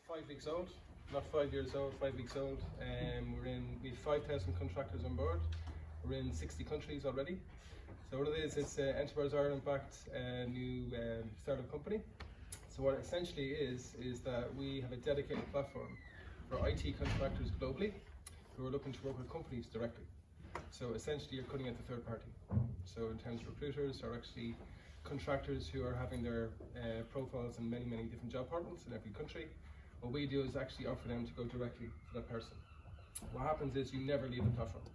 5 weeks old, not 5 years old, 5 weeks old. We have 5,000 contractors on board. We're in 60 countries already. So what it is, it's an Enterprise Ireland-backed new startup company. So what it essentially is that we have a dedicated platform for IT contractors globally who are looking to work with companies directly. So essentially you're cutting into third party. So in terms of recruiters are actually contractors who are having their profiles in many different job portals in every country. What we do is actually offer them to go directly to that person. What happens is you never leave the platform.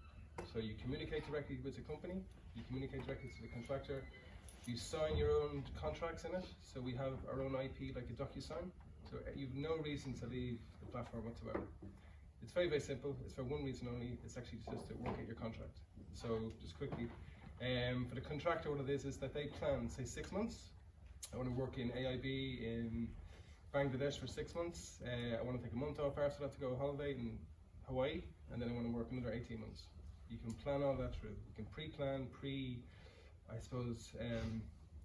So you communicate directly with the company, you communicate directly to the contractor, you sign your own contracts in it. So we have our own IP like a DocuSign. So you've no reason to leave the platform whatsoever. It's very simple. It's for one reason only. It's actually just to work out your contract. So just quickly, for the contractor, what it is that they plan, say 6 months. I want to work in AIB in Bangladesh for 6 months. I want to take a month off after that to go on holiday in Hawaii, and then I want to work another 18 months. You can plan all that through. You can pre-plan,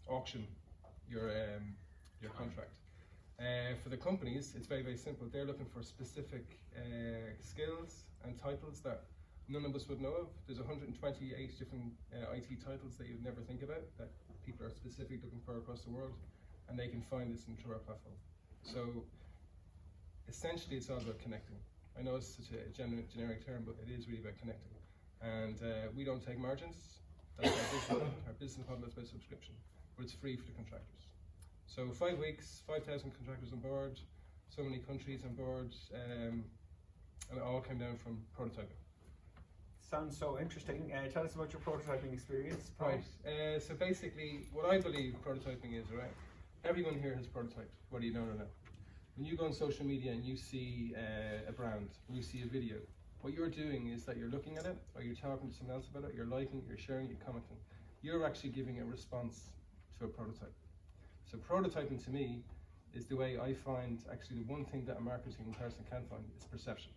auction your contract. For the companies, it's very simple. They're looking for specific skills and titles that none of us would know of. There's 128 different IT titles that you'd never think about that people are specifically looking for across the world, and they can find this through our platform. So essentially it's all about connecting. I know it's such a generic term, but it is really about connecting. And we don't take margins. That's our business model. Our business model is by subscription, but it's free for the contractors. So 5 weeks, 5,000 contractors on board, so many countries on board, and it all came down from prototyping. Sounds so interesting. Tell us about your prototyping experience. Right. So basically, what I believe prototyping is, right? Everyone here has prototyped, whether you know it or not. When you go on social media and you see a brand, and you see a video, what you're doing is that you're looking at it, or you're talking to someone else about it, you're liking, you're sharing, you're commenting. You're actually giving a response to a prototype. So prototyping to me is the way I find actually the one thing that a marketing person can find is perception.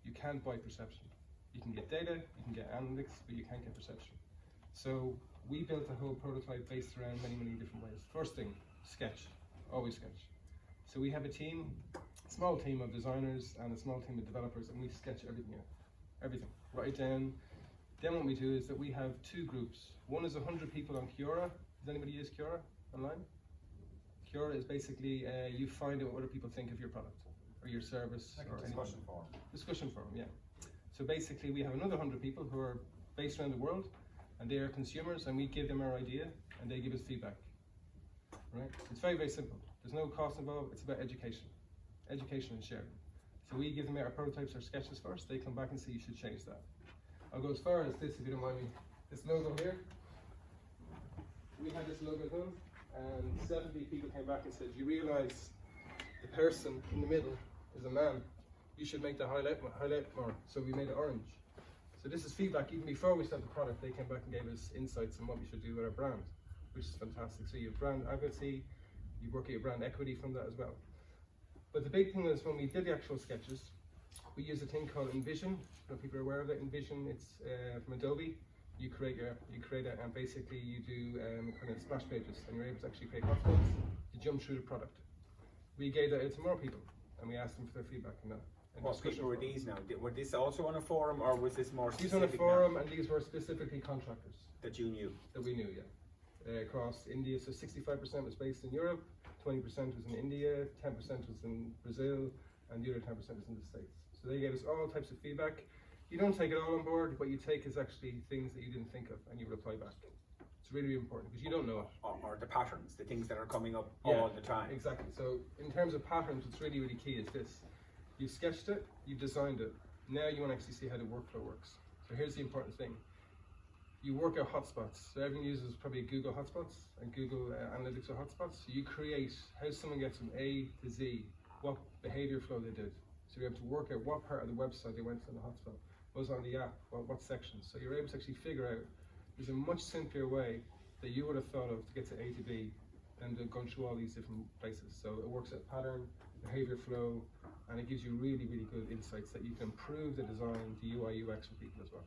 You can't buy perception. You can get data, you can get analytics, but you can't get perception. So we built a whole prototype based around many different ways. First thing, sketch, always sketch. So we have a small team of designers and a small team of developers, and we sketch everything out, everything, right down. Then what we do is that we have 2 groups. One is 100 people on Quora. Does anybody use Quora online? Quora is basically, you find out what other people think of your product or your service. Like or a discussion forum. Discussion forum, yeah. So basically we have another 100 people who are based around the world, and they are consumers, and we give them our idea and they give us feedback. Right? It's very simple. There's no cost involved. It's about education and sharing. So we give them our prototypes, our sketches first. They come back and say you should change that. I'll go as far as this, if you don't mind me. This logo here. We had this logo done, and 70 people came back and said, you realize the person in the middle is a man. You should make the highlight more. So we made it orange. So this is feedback. Even before we started the product, they came back and gave us insights on what we should do with our brand, which is fantastic. So you have brand advocacy, you work at your brand equity from that as well. But the big thing is when we did the actual sketches, we use a thing called Envision. I don't know if people are aware of it. Envision, it's from Adobe. You create it, and basically you do kind of splash pages, and you're able to actually create hotspots to jump through the product. We gave that out to more people, and we asked them for their feedback on that. What people were these now? Were this also on a forum, or was this more specific? These on a forum, and these were specifically contractors. That you knew? That we knew, yeah. Across India, so 65% was based in Europe, 20% was in India, 10% was in Brazil, and the other 10% was in the States. So they gave us all types of feedback. You don't take it all on board. What you take is actually things that you didn't think of, and you reply back. It's really important because you don't know it. Or the patterns, the things that are coming up all the time. Exactly. So in terms of patterns, what's really key is this. You've sketched it, you've designed it. Now you want to actually see how the workflow works. So here's the important thing. You work out hotspots. So everyone uses probably Google hotspots and Google Analytics or hotspots. So you create how someone gets from A to Z, what behavior flow they did. So you're able to work out what part of the website they went to on the hotspot, what was on the app, what sections. So you're able to actually figure out there's a much simpler way that you would have thought of to get to A to B than going through all these different places. So it works out pattern, behavior flow, and it gives you really good insights that you can improve the design, the UI, UX for people as well.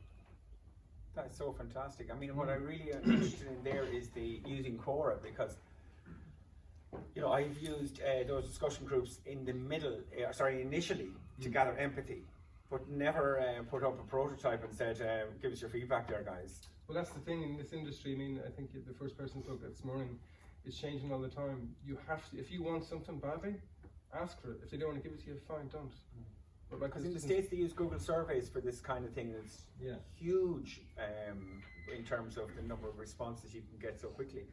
That's so fantastic. I mean, what I really am interested in there is the using Quora, because You know, I've used those discussion groups in the middle, initially to gather empathy, but never put up a prototype and said, give us your feedback there, guys. Well, that's the thing in this industry. I mean, I think the first person spoke this morning, it's changing all the time. You have to, if you want something badly, ask for it. If they don't want to give it to you, fine, don't. But like, because in the States they use Google surveys for this kind of thing. It's huge in terms of the number of responses you can get so quickly.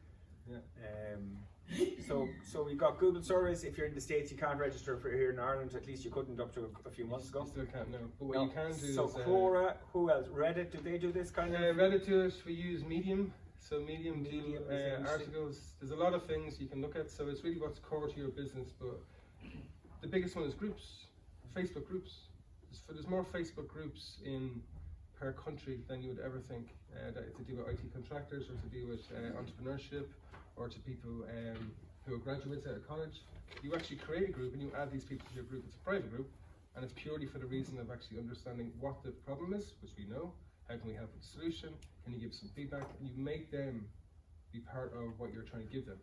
So we've got Google surveys. If you're in the States, you can't register for here in Ireland. At least you couldn't up to a few months ago. You still can't, no. But what you can do so is... Quora, who else? Reddit, do they do this kind of... Reddit do it. We use Medium. So Medium do articles. There's a lot of things you can look at. So it's really what's core to your business. But the biggest one is groups. Facebook groups. There's more Facebook groups per country than you would ever think, to do with IT contractors or to do with entrepreneurship or to people who are graduates out of college. You actually create a group and you add these people to your group. It's a private group and it's purely for the reason of actually understanding what the problem is, which we know. How can we help with the solution? Can you give some feedback? And you make them be part of what you're trying to give them.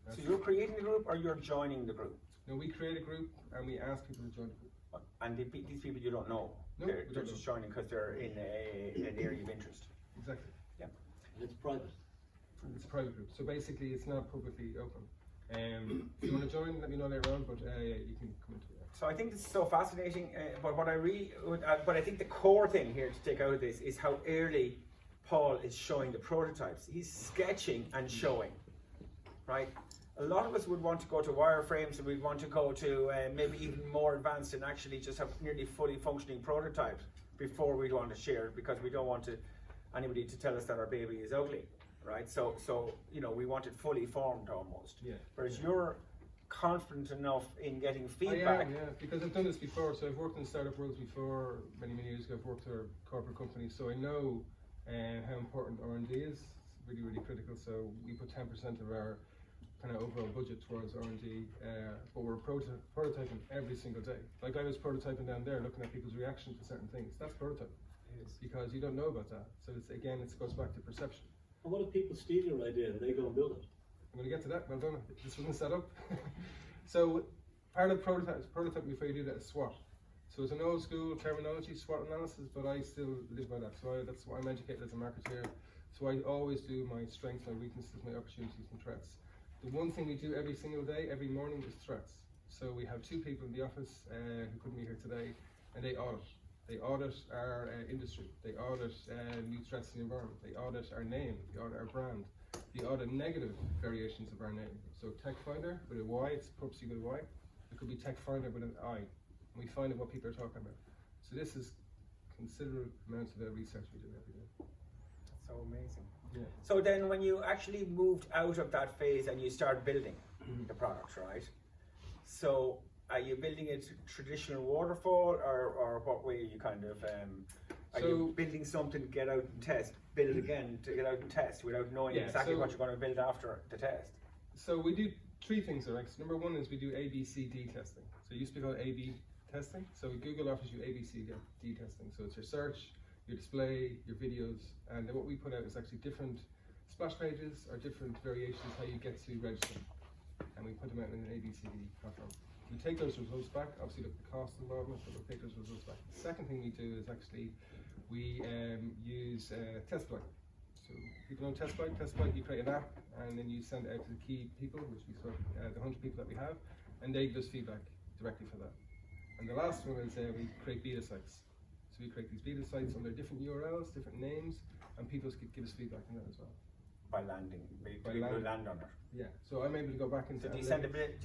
So you're creating the group or you're joining the group? No, we create a group and we ask people to join the group. And these people you don't know? No, they're just joining because they're in an area of interest. Exactly. Yeah. And it's private. It's a private group, so basically it's not publicly open. If you want to join, let me know later on, but you can come into it. So I think this is so fascinating, but but I think the core thing here to take out of this is how early Paul is showing the prototypes. He's sketching and showing, right? A lot of us would want to go to wireframes and we'd want to go to maybe even more advanced and actually just have nearly fully functioning prototypes before we'd want to share it, because we don't want anybody to tell us that our baby is ugly, right? So you know, we want it fully formed almost. Yeah. Whereas you're confident enough in getting feedback. I am, yeah, because I've done this before. So I've worked in startup worlds before, many years ago. I've worked for corporate companies, so I know how important R&D is. It's really, really critical. So we put 10% of our kind of overall budget towards R&D, but we're prototyping every single day. Like I was prototyping down there, looking at people's reaction to certain things. That's prototype, because you don't know about that. So it's, again, it goes back to perception. And what if people steal your idea and they go and build it? I'm going to get to that. Well done. This wasn't set up. So part of prototyping before you do that is SWOT. So it's an old school terminology, SWOT analysis, but I still live by that. So that's why I'm educated as a marketeer. So I always do my strengths, my weaknesses, my opportunities and threats. The one thing we do every single day, every morning, is threats. So we have 2 people in the office who couldn't be here today, and they audit. They audit our industry. They audit new threats to the environment. They audit our name. They audit our brand. They audit negative variations of our name. So Techfynder with a Y, it's purposely with a Y. It could be Techfynder with an I. And we find out what people are talking about. So this is considerable amounts of the research we do every day. That's so amazing. Yeah. So then when you actually moved out of that phase and you start building the product, right? So are you building it traditional waterfall, or what way are you kind of, are you building something to get out and test, build it again to get out and test without knowing exactly what you're going to build after the test? So we do 3 things, right? So number 1 is we do ABCD testing. So it used to be called AB testing. So Google offers you ABCD testing. So it's your search, your display, your videos, and then what we put out is actually different splash pages or different variations how you get to register, and we put them out in an ABCD platform. We take those results back, obviously look at the cost involved, but we'll take those results back. The second thing we do is actually we use Testbite. So people know Testbite. Testbite, you create an app and then you send it out to the key people, which we sort the 100 people that we have, and they give us feedback directly for that. And the last one is we create beta sites. So we create these beta sites under different URLs, different names, and people could give us feedback on that as well. By landing, land on it. Yeah, so I'm able to go back into. So do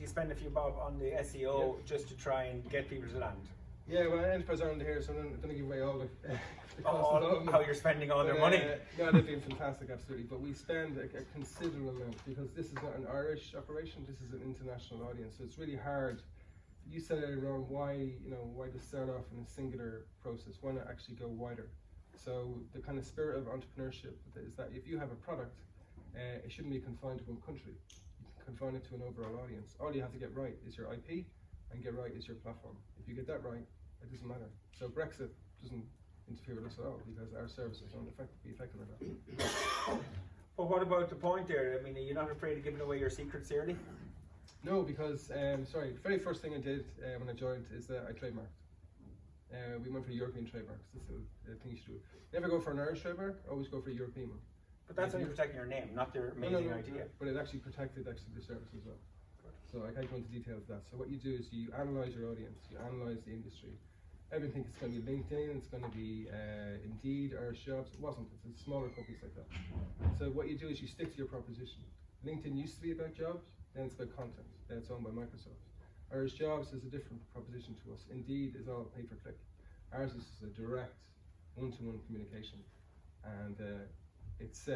you spend a few bob on the SEO just to try and get people to land? Yeah, well, Enterprise aren't here, so I'm going to give away all the cost how you're spending all their money. No, they've been fantastic, absolutely. But we spend a considerable amount, because this is not an Irish operation. This is an international audience, so it's really hard. You said it wrong. Why to start off in a singular process? Why not actually go wider? So the kind of spirit of entrepreneurship is that if you have a product, it shouldn't be confined to one country. You can confine it to an overall audience. All you have to get right is your IP, and get right is your platform. If you get that right, it doesn't matter. So Brexit doesn't interfere with us at all, because our services don't be affected by that. But what about the point there? I mean, are you not afraid of giving away your secrets early? No, because sorry, the very first thing I did when I joined is that I trademarked. We went for European trademarks. That's the thing you should do. Never go for an Irish trademark. Always go for a European one. But that's only protecting your name, not their amazing idea. But it actually protected the service as well. So I can't go into details of that. So what you do is you analyze your audience, you analyze the industry. Everything is going to be LinkedIn, it's going to be Indeed, Irish Jobs. It wasn't. It's smaller companies like that. So what you do is you stick to your proposition. LinkedIn used to be about jobs, then it's about content. Then it's owned by Microsoft. Irish Jobs is a different proposition to us. Indeed is all pay-per-click. Ours is a direct, one-to-one communication, and it's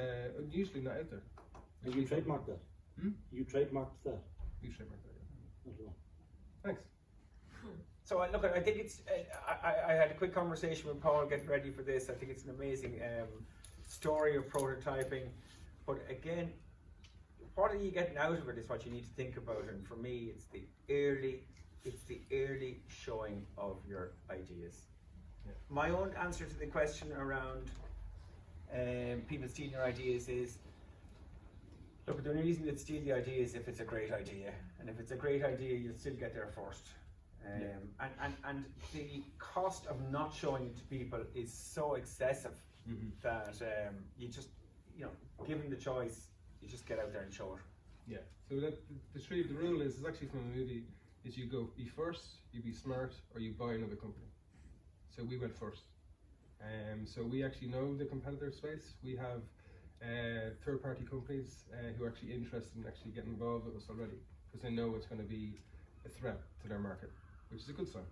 usually not out there. And you trademarked that? You trademarked that? We've trademarked that, yeah. Not at all. Thanks. So look, I think it's. I had a quick conversation with Paul getting ready for this. I think it's an amazing story of prototyping, but again, what are you getting out of it is what you need to think about. And for me, it's the early showing of your ideas. Yeah. My own answer to the question around people stealing your ideas is, look, the only reason you'd steal the idea is if it's a great idea, and if it's a great idea, you'll still get there first. And the cost of not showing it to people is so excessive that you just, given the choice, you just get out there and show it. Yeah. So the rule is actually from a movie, is you go be first, you be smart, or you buy another company. So we went first. So we actually know the competitor space. We have third-party companies who are actually interested in actually getting involved with us already, because they know it's going to be a threat to their market, which is a good sign.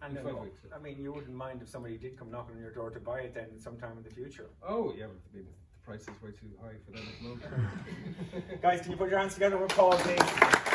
And In 5 weeks, yeah. I mean, you wouldn't mind if somebody did come knocking on your door to buy it then sometime in the future. Oh yeah, but the price is way too high for them at the moment. Guys, can you put your hands together for Paul, please?